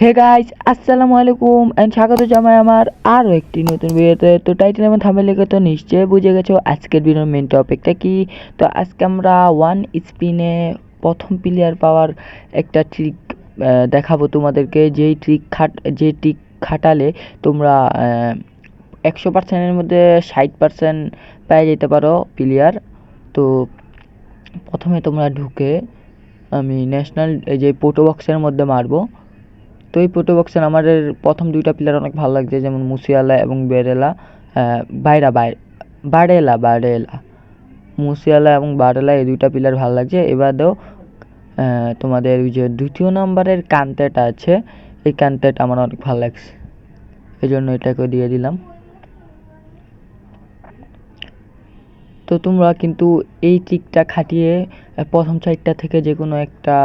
Hey guys, আসসালামু আলাইকুম and স্বাগত জানাই আমার আরও একটি নতুন ভিডিওতে। তো টাইটেল এবং থাম্বনেল দেখে তো নিশ্চয়ই বুঝে গেছো আজকের ভিডিওর মেন টপিকটা কি। তো আজকে আমরা ওয়ান স্পিনে প্রথম প্লেয়ার পাওয়ার একটা ট্রিক দেখাবো তোমাদেরকে। যে ট্রিক খাটালে তোমরা 100%-এর মধ্যে 60% পেয়ে যেতে পারো প্লেয়ার। তো প্রথমে তোমরা ঢুকে আমি ন্যাশনাল যে পোটো বক্সের মধ্যে মারবো। তো এই পোটো বক্সের আমাদের প্রথম দুইটা প্লেয়ার অনেক ভালো লাগছে, যেমন মুসিয়ালা এবং বারেলা। মুসিয়ালা এবং বারেলা এই দুইটা প্লেয়ার ভালো লাগছে। এবারেও তোমাদের ওই যে দ্বিতীয় নম্বরের কান্তেটা আছে, এই কান্তেটা আমার অনেক ভালো লাগছে, এই জন্য এটাকে দিয়ে দিলাম। তো তোমরা কিন্তু এই ট্রিকটা খাটিয়ে প্রথম 4টা থেকে যে কোনো একটা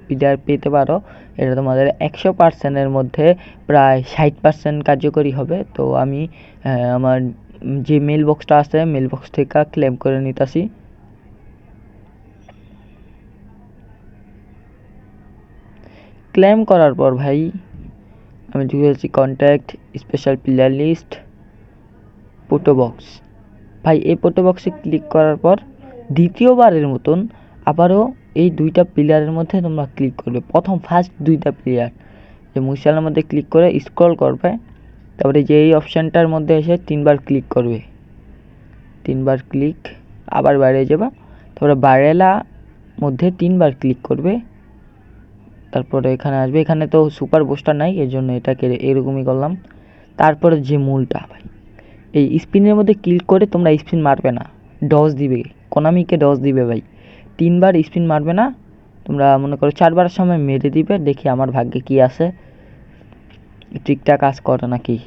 প্লেয়ার পেতে পারো। এটা তোমাদের 100%-এর মধ্যে প্রায় 60% কার্যকরী হবে। তো আমি আমার যে মেল বক্সটা আছে, মেল বক্স থেকে ক্লেম করে নিতেছি। ক্লেম করার পর ভাই আমি ঢুকে যাচ্ছি contact, special player list, photo box. ভাই এই পোটো বক্সে ক্লিক করার পর দ্বিতীয়বারের মতন আবারও এই দুইটা প্লেয়ারের মধ্যে তোমরা ক্লিক করবে। ফার্স্ট দুইটা প্লেয়ার যে মুসিয়ালার মধ্যে ক্লিক করে স্ক্রল করবে, তারপরে যে এই অপশানটার মধ্যে এসে 3বার ক্লিক করবে। 3বার ক্লিক, আবার বাইরে যাবা, তারপরে বারেলা মধ্যে 3বার ক্লিক করবে, তারপরে এখানে আসবে। এখানে তো সুপার বুস্টার নাই, এর জন্য এটাকে এরকমই করলাম। তারপরে যে মূলটা ভাই, এই স্পিনের মধ্যে ক্লিক করে তোমরা স্পিন মারবে না, ডজ দিবে, কোনামিকে ডজ দিবে ভাই। 3বার স্পিন মারবে না, তোমরা মনে করো 4বার সময় মেরে দিবে। দেখি আমার ভাগ্যে কি আছে, ট্রিকটা কাজ করে নাকি।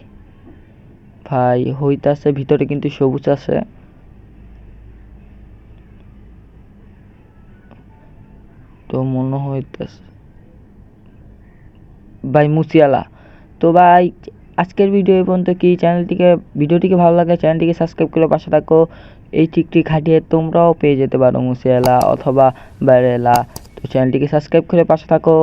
ভাই হইতাছে, ভিতরে কিন্তু সবুজ আছে। তো মনে হইতেছে ভাই মুসিয়ালা। তো ভাই আজকের ভিডিও এই পর্যন্ত। কি ভিডিওটিকে ভালো লাগলে চ্যানেলটিকে সাবস্ক্রাইব করে পাশে থাকো। এই ট্রিকটি খাটিয়ে তোমরাও পেয়ে যেতে পারো মুসিয়ালা অথবা বারেলা। তো চ্যানেলটিকে সাবস্ক্রাইব করে পাশে থাকো।